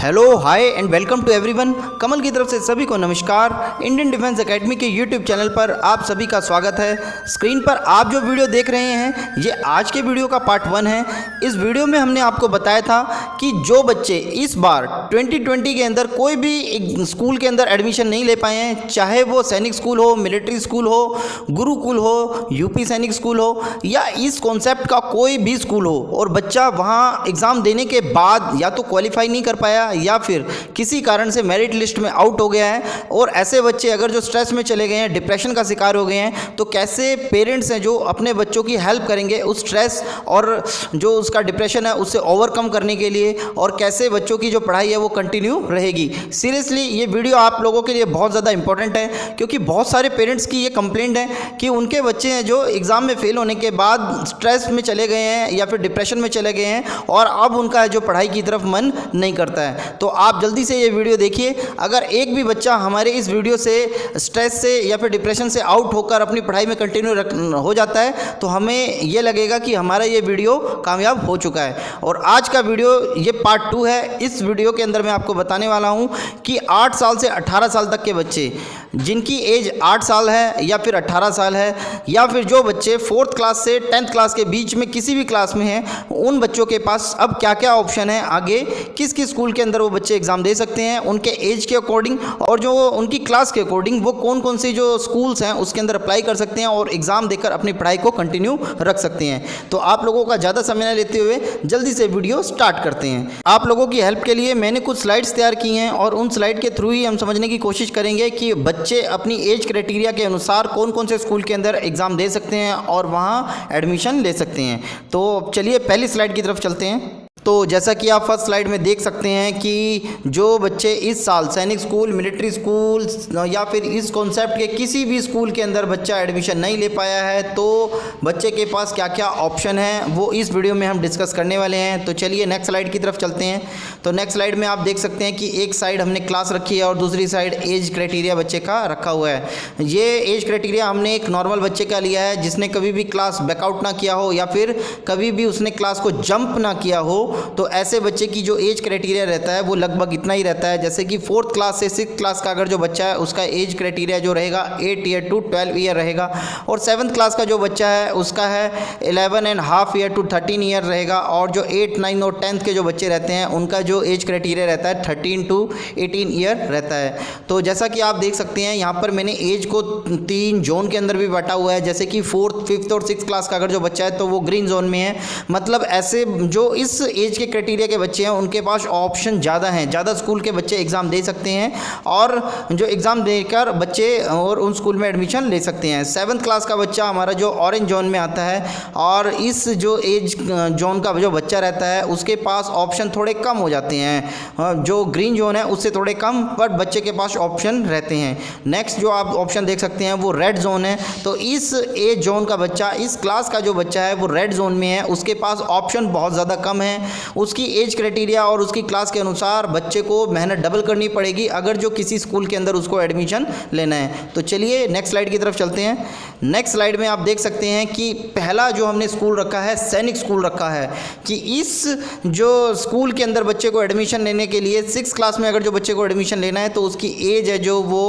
Hello hi and welcome to everyone. Kamal की तरफ से सभी को नमस्कार। इंडियन डिफेंस एकेडमी के यूट्यूब चैनल पर आप सभी का स्वागत है। स्क्रीन पर आप जो वीडियो देख रहे हैं ये आज के वीडियो का पार्ट 1 है। इस वीडियो में हमने आपको बताया था कि जो बच्चे इस बार 2020 के अंदर कोई भी स्कूल के अंदर एडमिशन नहीं ले पाए हैं, चाहे वो सैनिक स्कूल हो, मिलिट्री स्कूल हो, गुरुकुल हो, यूपी सैनिक स्कूल हो या इस कॉन्सेप्ट का कोई भी स्कूल हो, और बच्चा वहाँ एग्ज़ाम देने के बाद या तो क्वालिफाई नहीं कर पाया या फिर किसी कारण से मेरिट लिस्ट में आउट हो गया है, और ऐसे बच्चे अगर जो स्ट्रेस में चले गए हैं, डिप्रेशन का शिकार हो गए हैं, तो कैसे पेरेंट्स हैं जो अपने बच्चों की हेल्प करेंगे उस स्ट्रेस और जो उसका डिप्रेशन है उससे ओवरकम करने के लिए, और कैसे बच्चों की जो पढ़ाई है वो कंटिन्यू रहेगी। सीरियसली ये वीडियो आप लोगों के लिए बहुत ज़्यादा इंपॉर्टेंट है, क्योंकि बहुत सारे पेरेंट्स की ये कंप्लेंट है कि उनके बच्चे हैं जो एग्ज़ाम में फेल होने के बाद स्ट्रेस में चले गए हैं या फिर डिप्रेशन में चले गए हैं, और अब उनका जो पढ़ाई की तरफ मन नहीं करता है। तो आप जल्दी से ये वीडियो देखिए। अगर एक भी बच्चा हमारे इस वीडियो से स्ट्रेस से या फिर डिप्रेशन से आउट होकर अपनी पढ़ाई में कंटिन्यू हो जाता है तो हमें ये लगेगा कि हमारा ये वीडियो कामयाब हो चुका है। और आज का वीडियो ये पार्ट 2 है। इस वीडियो के अंदर मैं आपको बताने वाला हूँ कि 8 साल से 18 साल तक के बच्चे जिनकी एज 8 साल है या फिर 18 साल है, या फिर जो बच्चे 4th क्लास से 10th क्लास के बीच में किसी भी क्लास में हैं, उन बच्चों के पास अब क्या क्या ऑप्शन है, आगे किस किस स्कूल के अंदर वो बच्चे एग्ज़ाम दे सकते हैं, उनके एज के अकॉर्डिंग और जो उनकी क्लास के अकॉर्डिंग वो कौन कौन सी जो स्कूल्स हैं उसके अंदर अप्लाई कर सकते हैं और एग्ज़ाम देकर अपनी पढ़ाई को कंटिन्यू रख सकते हैं। तो आप लोगों का ज़्यादा समय न लेते हुए जल्दी से वीडियो स्टार्ट करते हैं। आप लोगों की हेल्प के लिए मैंने कुछ स्लाइड्स तैयार की हैं, और उन स्लाइड के थ्रू ही हम समझने की कोशिश करेंगे कि बच्चे अपनी एज क्राइटेरिया के अनुसार कौन कौन से स्कूल के अंदर एग्ज़ाम दे सकते हैं और वहाँ एडमिशन ले सकते हैं। तो चलिए पहली स्लाइड की तरफ चलते हैं। तो जैसा कि आप फर्स्ट स्लाइड में देख सकते हैं कि जो बच्चे इस साल सैनिक स्कूल, मिलिट्री स्कूल या फिर इस कॉन्सेप्ट के किसी भी स्कूल के अंदर बच्चा एडमिशन नहीं ले पाया है, तो बच्चे के पास क्या क्या ऑप्शन है वो इस वीडियो में हम डिस्कस करने वाले हैं। तो चलिए नेक्स्ट स्लाइड की तरफ चलते हैं। तो नेक्स्ट स्लाइड में आप देख सकते हैं कि एक साइड हमने क्लास रखी है और दूसरी साइड एज क्राइटेरिया बच्चे का रखा हुआ है। ये एज क्राइटेरिया हमने एक नॉर्मल बच्चे का लिया है जिसने कभी भी क्लास बैकआउट ना किया हो या फिर कभी भी उसने क्लास को जंप ना किया हो। तो ऐसे बच्चे की जो एज क्राइटेरिया रहता है वो लगभग इतना ही रहता है, जैसे कि 4th क्लास से 6th क्लास का अगर जो बच्चा है उसका एज क्राइटेरिया जो रहेगा 8 ईयर टू 12 ईयर रहेगा, और 7th क्लास का जो बच्चा है उसका है 11.5 ईयर टू 13 ईयर रहेगा, और जो 8, 9 और 10th के जो बच्चे रहते हैं उनका जो एज क्राइटेरिया रहता है 13 टू 18 ईयर रहता है। तो जैसा कि आप देख सकते हैं यहाँ पर मैंने एज को 3 जोन के अंदर भी बांटा हुआ है, जैसे कि 4th, 5th और 6th क्लास का अगर जो बच्चा है तो वो ग्रीन जोन में है। मतलब ऐसे जो इस एज के क्राइटेरिया के बच्चे हैं उनके पास ऑप्शन ज़्यादा हैं, ज़्यादा स्कूल के बच्चे एग्ज़ाम दे सकते हैं और जो एग्ज़ाम देकर बच्चे और उन स्कूल में एडमिशन ले सकते हैं। 7th क्लास का बच्चा हमारा जो ऑरेंज जोन में आता है, और इस जो एज जोन का जो बच्चा रहता है उसके पास ऑप्शन थोड़े कम हो जाते हैं। जो ग्रीन जोन है उससे थोड़े कम पर बच्चे के पास ऑप्शन रहते हैं। नेक्स्ट जो आप ऑप्शन देख सकते हैं वो रेड जोन है। तो इस एज जोन का बच्चा, इस क्लास का जो बच्चा है वो रेड जोन में है, उसके पास ऑप्शन बहुत ज़्यादा कम है। उसकी एज क्राइटेरिया और उसकी क्लास के अनुसार बच्चे को मेहनत डबल करनी पड़ेगी अगर जो किसी स्कूल के अंदर उसको एडमिशन लेना है। तो चलिए नेक्स्ट स्लाइड की तरफ चलते हैं। नेक्स्ट स्लाइड में आप देख सकते हैं कि पहला जो हमने स्कूल रखा है सैनिक स्कूल रखा है, कि इस जो स्कूल के अंदर बच्चे को एडमिशन लेने के लिए 6th क्लास में अगर जो बच्चे को एडमिशन लेना है तो उसकी एज है जो वो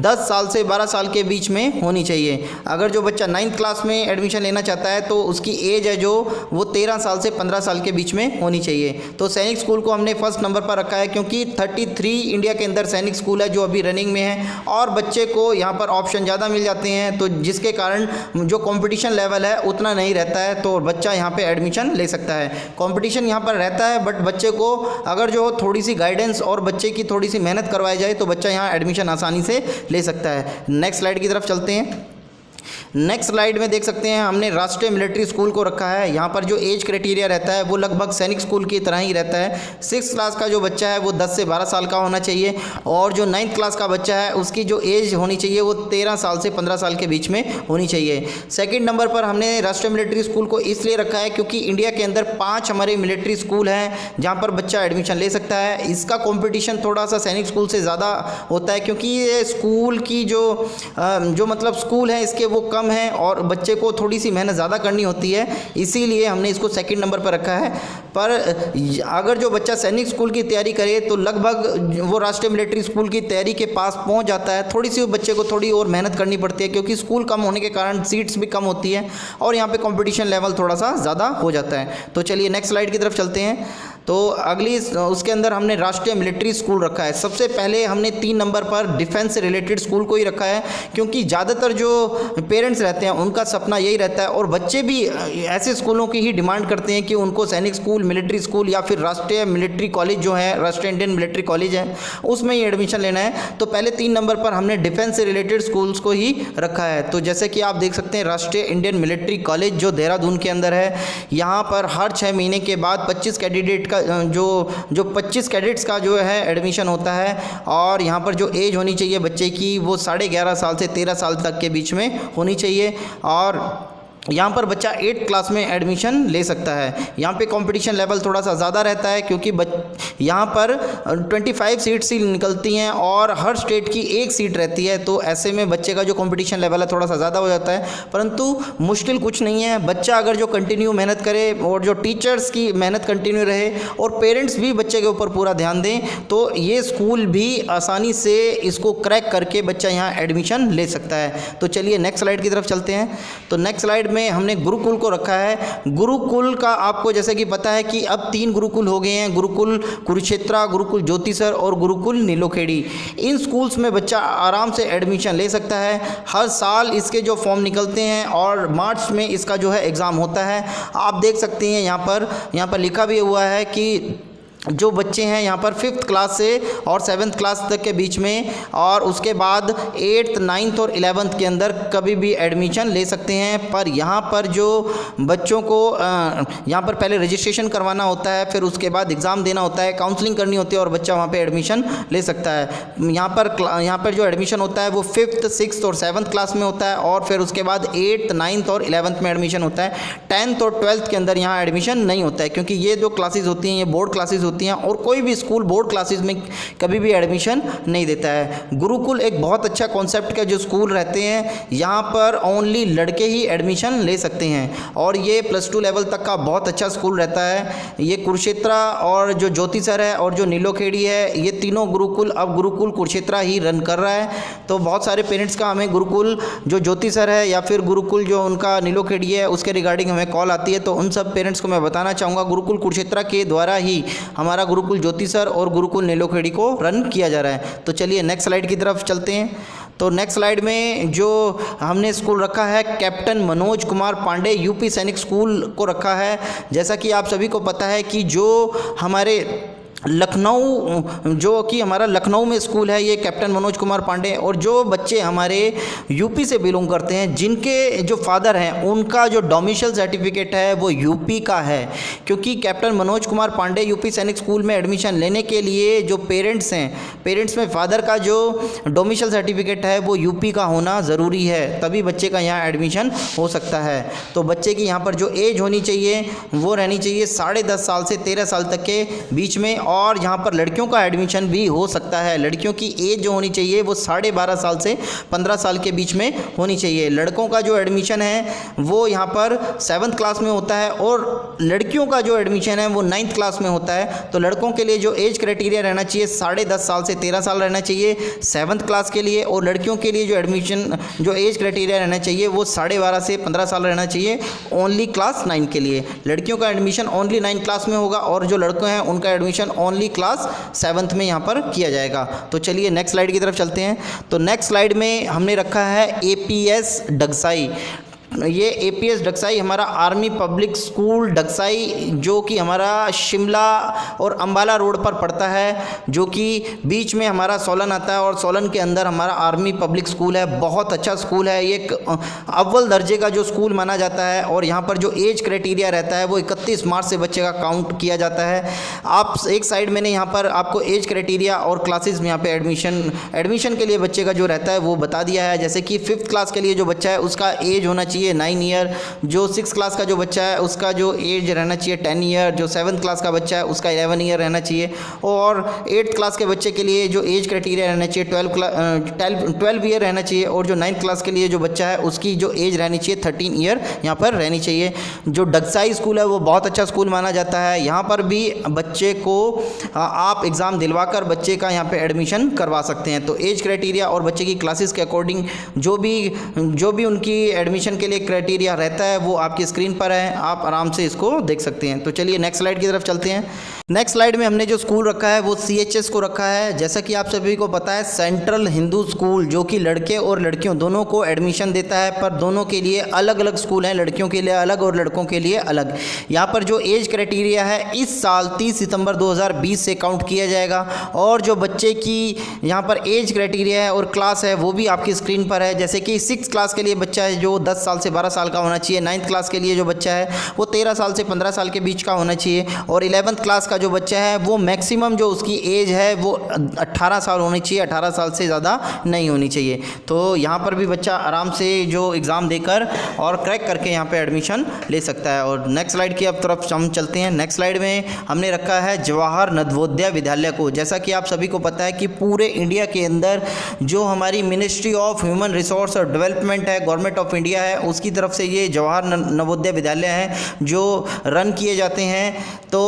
10 साल से 12 साल के बीच में होनी चाहिए। अगर जो बच्चा 9th क्लास में एडमिशन लेना चाहता है तो उसकी एज है जो वो 13 साल से 15 साल के बीच में होनी चाहिए। तो सैनिक स्कूल को हमने फर्स्ट नंबर पर रखा है क्योंकि 33 इंडिया के अंदर सैनिक स्कूल है जो अभी रनिंग में है, और बच्चे को यहाँ पर ऑप्शन ज़्यादा मिल जाते हैं, तो जिसके कारण जो कंपटीशन लेवल है उतना नहीं रहता है, तो बच्चा यहाँ पे एडमिशन ले सकता है। कंपटीशन यहाँ पर रहता है बट बच्चे को अगर जो थोड़ी सी गाइडेंस और बच्चे की थोड़ी सी मेहनत करवाई जाए तो बच्चा यहाँ एडमिशन आसानी से ले सकता है। नेक्स्ट स्लाइड की तरफ चलते हैं। नेक्स्ट स्लाइड में देख सकते हैं हमने राष्ट्रीय मिलिट्री स्कूल को रखा है। यहाँ पर जो एज क्राइटेरिया रहता है वो लगभग सैनिक स्कूल की तरह ही रहता है। 6th क्लास का जो बच्चा है वो 10 से 12 साल का होना चाहिए, और जो 9th क्लास का बच्चा है उसकी जो एज होनी चाहिए वो 13 साल से 15 साल के बीच में होनी चाहिए। सेकेंड नंबर पर हमने राष्ट्रीय मिलिट्री स्कूल को इसलिए रखा है क्योंकि इंडिया के अंदर 5 हमारे मिलिट्री स्कूल हैं जहाँ पर बच्चा एडमिशन ले सकता है। इसका कॉम्पिटिशन थोड़ा सा सैनिक स्कूल से ज़्यादा होता है क्योंकि ये स्कूल की जो मतलब स्कूल है इसके वो कम है और बच्चे को थोड़ी सी मेहनत ज़्यादा करनी होती है, इसीलिए हमने इसको सेकंड नंबर पर रखा है। पर अगर जो बच्चा सैनिक स्कूल की तैयारी करे तो लगभग वो राष्ट्रीय मिलिट्री स्कूल की तैयारी के पास पहुंच जाता है। थोड़ी सी बच्चे को थोड़ी और मेहनत करनी पड़ती है क्योंकि स्कूल कम होने के कारण सीट्स भी कम होती है और यहाँ पे कंपटीशन लेवल थोड़ा सा ज़्यादा हो जाता है। तो चलिए नेक्स्ट स्लाइड की तरफ चलते हैं। तो अगली उसके अंदर हमने राष्ट्रीय मिलिट्री स्कूल रखा है। सबसे पहले हमने 3 नंबर पर डिफेंस से रिलेटेड स्कूल को ही रखा है क्योंकि ज़्यादातर जो पेरेंट्स रहते हैं उनका सपना यही रहता है और बच्चे भी ऐसे स्कूलों की ही डिमांड करते हैं कि उनको सैनिक स्कूल, मिलिट्री स्कूल या फिर राष्ट्रीय मिलिट्री कॉलेज जो है, राष्ट्रीय इंडियन मिलिट्री कॉलेज है, उसमें ही एडमिशन लेना है। तो पहले 3 नंबर पर हमने डिफेंस से रिलेटेड स्कूल्स को ही रखा है। तो जैसे कि आप देख सकते हैं राष्ट्रीय इंडियन मिलिट्री कॉलेज जो देहरादून के अंदर है, यहाँ पर हर 6 महीने के बाद 25 कैंडिडेट जो 25 कैडेट्स का जो है एडमिशन होता है और यहाँ पर जो एज होनी चाहिए बच्चे की वो 11.5 साल से 13 साल तक के बीच में होनी चाहिए और यहाँ पर बच्चा 8th क्लास में एडमिशन ले सकता है। यहाँ पे कंपटीशन लेवल थोड़ा सा ज़्यादा रहता है क्योंकि यहाँ पर 25 सीट्स ही निकलती हैं और हर स्टेट की 1 सीट रहती है। तो ऐसे में बच्चे का जो कंपटीशन लेवल है थोड़ा सा ज़्यादा हो जाता है, परंतु मुश्किल कुछ नहीं है। बच्चा अगर जो कंटिन्यू मेहनत करे और जो टीचर्स की मेहनत कंटिन्यू रहे और पेरेंट्स भी बच्चे के ऊपर पूरा ध्यान दें तो ये स्कूल भी आसानी से इसको क्रैक करके बच्चा यहाँ एडमिशन ले सकता है। तो चलिए नेक्स्ट स्लाइड की तरफ चलते हैं। तो नेक्स्ट स्लाइड में हमने गुरुकुल को रखा है। गुरुकुल का आपको जैसे कि पता है कि अब 3 गुरुकुल हो गए हैं, गुरुकुल कुरुक्षेत्रा, गुरुकुल ज्योतिसर और गुरुकुल नीलोखेड़ी। इन स्कूल्स में बच्चा आराम से एडमिशन ले सकता है। हर साल इसके जो फॉर्म निकलते हैं और मार्च में इसका जो है एग्ज़ाम होता है। आप देख सकते हैं यहाँ पर लिखा भी हुआ है कि जो बच्चे हैं यहाँ पर 5th क्लास से और 7th क्लास तक के बीच में और उसके बाद 8th, 9th और 11th के अंदर कभी भी एडमिशन ले सकते हैं। पर यहाँ पर जो बच्चों को यहाँ पर पहले रजिस्ट्रेशन करवाना होता है, फिर उसके बाद एग्ज़ाम देना होता है, काउंसलिंग करनी होती है और बच्चा वहाँ पे एडमिशन ले सकता है। यहाँ पर जो एडमिशन होता है वो 5th, 6th और 7th क्लास में होता है और फिर उसके बाद 8th, 9th और 11th में एडमिशन होता है। 10th और 12th के अंदर यहाँ एडमिशन नहीं होता है क्योंकि ये जो क्लासेस होती हैं ये बोर्ड क्लासेस होती हैं और कोई भी स्कूल बोर्ड क्लासेस में कभी भी एडमिशन नहीं देता है। गुरुकुल एक बहुत अच्छा कॉन्सेप्ट का जो स्कूल रहते हैं, यहाँ पर ओनली लड़के ही एडमिशन ले सकते हैं और ये +2 लेवल तक का बहुत अच्छा स्कूल रहता है। ये कुरुक्षेत्रा और जो ज्योतिसर है और जो नीलोखेड़ी है, ये तीनों गुरुकुल अब गुरुकुल कुरुक्षेत्रा ही रन कर रहा है। तो बहुत सारे पेरेंट्स का हमें गुरुकुल जो ज्योतिसर है या फिर गुरुकुल जो उनका नीलोखेड़ी है उसके रिगार्डिंग हमें कॉल आती है, तो उन सब पेरेंट्स को मैं बताना चाहूँगा गुरुकुल कुरुक्षेत्रा के द्वारा ही हमारा गुरुकुल ज्योतिसर और गुरुकुल नीलोखेड़ी को रन किया जा रहा है। तो चलिए नेक्स्ट स्लाइड की तरफ चलते हैं। तो नेक्स्ट स्लाइड में जो हमने स्कूल रखा है कैप्टन मनोज कुमार पांडे यूपी सैनिक स्कूल को रखा है। जैसा कि आप सभी को पता है कि जो हमारे हमारा लखनऊ में स्कूल है ये कैप्टन मनोज कुमार पांडे, और जो बच्चे हमारे यूपी से बिलोंग करते हैं जिनके जो फादर हैं उनका जो डोमिसाइल सर्टिफिकेट है वो यूपी का है, क्योंकि कैप्टन मनोज कुमार पांडे यूपी सैनिक स्कूल में एडमिशन लेने के लिए जो पेरेंट्स हैं, पेरेंट्स में फादर का जो डोमिसाइल सर्टिफिकेट है वो यूपी का होना ज़रूरी है, तभी बच्चे का यहाँ एडमिशन हो सकता है। तो बच्चे की यहाँ पर जो एज होनी चाहिए वो रहनी चाहिए 10.5 साल से 13 साल तक के बीच में, और यहाँ पर लड़कियों का एडमिशन भी हो सकता है। लड़कियों की एज जो होनी चाहिए वो 12.5 साल से 15 साल के बीच में होनी चाहिए। लड़कों का जो एडमिशन है वो यहाँ पर 7th क्लास में होता है और लड़कियों का जो एडमिशन है वो 9th क्लास में होता है। तो लड़कों के लिए जो एज क्राइटेरिया रहना चाहिए 10.5 साल से 13 साल रहना चाहिए 7th क्लास के लिए, और लड़कियों के लिए जो एज क्राइटेरिया रहना चाहिए वो 12.5 से 15 साल रहना चाहिए ओनली क्लास 9 के लिए। लड़कियों का एडमिशन ओनली 9 क्लास में होगा और जो लड़के हैं उनका एडमिशन ओनली क्लास 7th में यहाँ पर किया जाएगा। तो चलिए नेक्स्ट स्लाइड की तरफ चलते हैं। तो नेक्स्ट स्लाइड में हमने रखा है APS डगसाई। ये APS डगसाई हमारा आर्मी पब्लिक स्कूल डगसाई, जो कि हमारा शिमला और अंबाला रोड पर पड़ता है, जो कि बीच में हमारा सोलन आता है और सोलन के अंदर हमारा आर्मी पब्लिक स्कूल है। बहुत अच्छा स्कूल है, ये एक अव्वल दर्जे का जो स्कूल माना जाता है, और यहाँ पर जो एज क्राइटेरिया रहता है वो 31 मार्च से बच्चे का काउंट किया जाता है। आप एक साइड मैंने यहाँ पर आपको एज क्राइटेरिया और क्लासेस में यहाँ पे एडमिशन के लिए बच्चे का जो रहता है वो बता दिया है। जैसे कि 5th क्लास के लिए जो बच्चा है उसका एज होना चाहिए चाहिए 9 ईयर, जो 6 क्लास का जो बच्चा है उसका जो एज रहना चाहिए 10 ईयर, जो 7th क्लास का बच्चा है उसका 11 ईयर रहना चाहिए, और 8th क्लास के बच्चे के लिए जो एज क्राइटेरिया रहना चाहिए 12 ईयर रहना चाहिए, और जो 9th क्लास के लिए जो बच्चा है उसकी जो एज रहनी चाहिए 13 ईयर यहाँ पर रहनी चाहिए। जो डगसाई स्कूल है वो बहुत अच्छा स्कूल माना जाता है। यहाँ पर भी बच्चे को आप एग्ज़ाम दिलवा कर बच्चे का यहाँ पे एडमिशन करवा सकते हैं। तो एज क्राइटेरिया और बच्चे की क्लासेस के अकॉर्डिंग जो भी उनकी एडमिशन के लिए क्राइटेरिया रहता है वो आपकी स्क्रीन पर है, आप आराम से इसको देख सकते हैं। तो चलिए नेक्स्ट स्लाइड की तरफ चलते हैं। नेक्स्ट स्लाइड में हमने जो स्कूल रखा है वो CHS को रखा है। जैसा कि आप सभी को पता है सेंट्रल हिंदू स्कूल, जो कि लड़के और लड़कियों दोनों को एडमिशन देता है, पर दोनों के लिए अलग अलग स्कूल हैं, लड़कियों के लिए अलग और लड़कों के लिए अलग। यहाँ पर जो एज क्राइटेरिया है इस साल 30 सितंबर 2020 से काउंट किया जाएगा, और जो बच्चे की यहाँ पर एज क्राइटेरिया है और क्लास है वो भी आपकी स्क्रीन पर है। जैसे कि 6 क्लास के लिए बच्चा है जो 10 साल से 12 साल का होना चाहिए, 9th क्लास के लिए जो बच्चा है वो 13 साल से 15 साल के बीच का होना चाहिए, और 11th क्लास का जो बच्चा है वो मैक्सिमम जो उसकी एज है वो 18 साल होनी चाहिए, 18 साल से ज़्यादा नहीं होनी चाहिए। तो यहाँ पर भी बच्चा आराम से जो एग्ज़ाम देकर और क्रैक करके यहाँ पे एडमिशन ले सकता है। और नेक्स्ट स्लाइड की अब तरफ हम चलते हैं। नेक्स्ट स्लाइड में हमने रखा है जवाहर नवोदय विद्यालय को। जैसा कि आप सभी को पता है कि पूरे इंडिया के अंदर जो हमारी मिनिस्ट्री ऑफ ह्यूमन रिसोर्स और डेवलपमेंट है, गवर्नमेंट ऑफ इंडिया है, उसकी तरफ से ये जवाहर नवोदय विद्यालय हैं जो रन किए जाते हैं। तो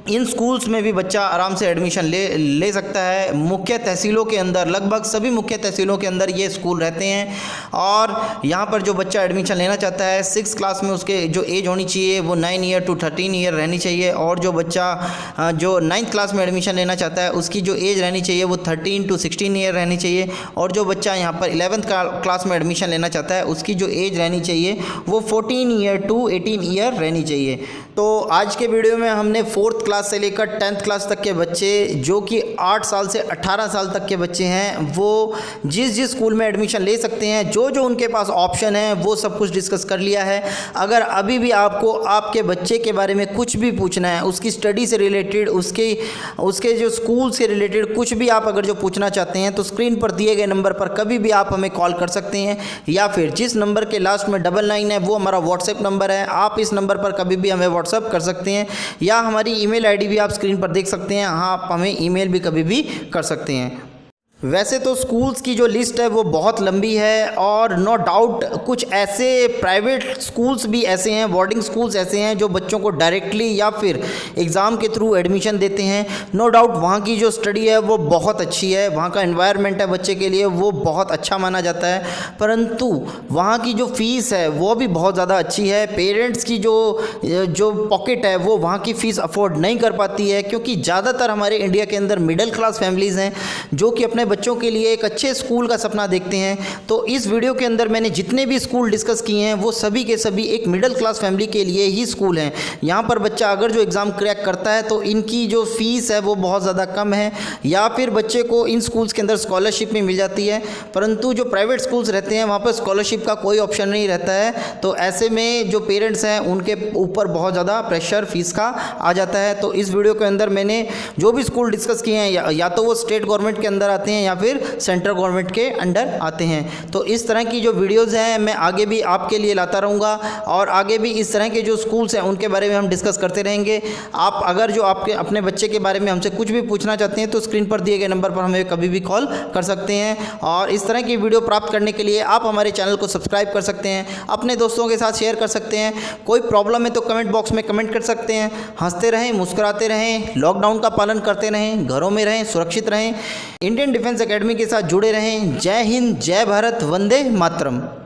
इन स्कूल्स में भी बच्चा आराम से एडमिशन ले सकता है। मुख्य तहसीलों के अंदर, लगभग सभी मुख्य तहसीलों के अंदर ये स्कूल रहते हैं, और यहाँ पर जो बच्चा एडमिशन लेना चाहता है 6 क्लास में उसके जो एज होनी चाहिए वो 9 ईयर टू 13 ईयर रहनी चाहिए, और जो बच्चा जो 9th क्लास में एडमिशन लेना चाहता है उसकी जो एज रहनी चाहिए वो 13 टू 16 ईयर रहनी चाहिए, और जो बच्चा यहाँ पर 11th क्लास में एडमिशन लेना चाहता है उसकी जो एज रहनी चाहिए वो 14 ईयर टू 18 ईयर रहनी चाहिए। तो आज के वीडियो में हमने 4th क्लास से लेकर 10th क्लास तक के बच्चे, जो कि 8 साल से 18 साल तक के बच्चे हैं, वो जिस स्कूल में एडमिशन ले सकते हैं, जो उनके पास ऑप्शन है वो सब कुछ डिस्कस कर लिया है। अगर अभी भी आपको आपके बच्चे के बारे में कुछ भी पूछना है, उसकी स्टडी से रिलेटेड, उसके जो स्कूल से रिलेटेड कुछ भी आप अगर जो पूछना चाहते हैं तो स्क्रीन पर दिए गए नंबर पर कभी भी आप हमें कॉल कर सकते हैं, या फिर जिस नंबर के लास्ट में 99 है वो हमारा व्हाट्सएप नंबर है, आप इस नंबर पर कभी भी हमें व्हाट्सएप कर सकते हैं, या हमारी ईमेल आईडी भी आप स्क्रीन पर देख सकते हैं। हाँ, आप हमें ईमेल भी कभी भी कर सकते हैं। वैसे तो स्कूल्स की जो लिस्ट है वो बहुत लंबी है, और नो डाउट कुछ ऐसे प्राइवेट स्कूल्स भी ऐसे हैं, बोर्डिंग स्कूल्स ऐसे हैं जो बच्चों को डायरेक्टली या फिर एग्ज़ाम के थ्रू एडमिशन देते हैं। नो डाउट वहाँ की जो स्टडी है वो बहुत अच्छी है, वहाँ का एनवायरनमेंट है बच्चे के लिए वो बहुत अच्छा माना जाता है, परंतु वहाँ की जो फ़ीस है वो भी बहुत ज़्यादा अच्छी है। पेरेंट्स की जो पॉकेट है वो वहाँ की फ़ीस अफोर्ड नहीं कर पाती है, क्योंकि ज़्यादातर हमारे इंडिया के अंदर मिडिल क्लास फैमिलीज़ हैं जो कि अपने बच्चों के लिए एक अच्छे स्कूल का सपना देखते हैं। तो इस वीडियो के अंदर मैंने जितने भी स्कूल डिस्कस किए हैं वो सभी के सभी एक मिडिल क्लास फैमिली के लिए ही स्कूल हैं। यहाँ पर बच्चा अगर जो एग्ज़ाम क्रैक करता है तो इनकी जो फ़ीस है वो बहुत ज़्यादा कम है, या फिर बच्चे को इन स्कूल्स के अंदर स्कॉलरशिप भी मिल जाती है, परंतु जो प्राइवेट स्कूल्स रहते हैं वहाँ पर स्कॉलरशिप का कोई ऑप्शन नहीं रहता है। तो ऐसे में जो पेरेंट्स हैं उनके ऊपर बहुत ज़्यादा प्रेशर फीस का आ जाता है। तो इस वीडियो के अंदर मैंने जो भी स्कूल डिस्कस किए हैं या तो वो स्टेट गवर्नमेंट के अंदर आते हैं या फिर सेंट्रल गवर्नमेंट के अंडर आते हैं। तो इस तरह की जो वीडियोस हैं मैं आगे भी आपके लिए लाता रहूँगा, और आगे भी इस तरह के जो स्कूल्स हैं उनके बारे में हम डिस्कस करते रहेंगे। आप अगर जो आपके अपने बच्चे के बारे में हमसे कुछ भी पूछना चाहते हैं तो स्क्रीन पर दिए गए नंबर पर हमें कभी भी कॉल कर सकते हैं, और इस तरह की वीडियो प्राप्त करने के लिए आप हमारे चैनल को सब्सक्राइब कर सकते हैं, अपने दोस्तों के साथ शेयर कर सकते हैं। कोई प्रॉब्लम है तो कमेंट बॉक्स में कमेंट कर सकते हैं। हंसते रहें, मुस्कुराते रहें, लॉकडाउन का पालन करते रहें, घरों में रहें, सुरक्षित रहें, इंडियन डिफेंस एकेडमी के साथ जुड़े रहें। जय हिंद, जय भारत, वंदे मातरम।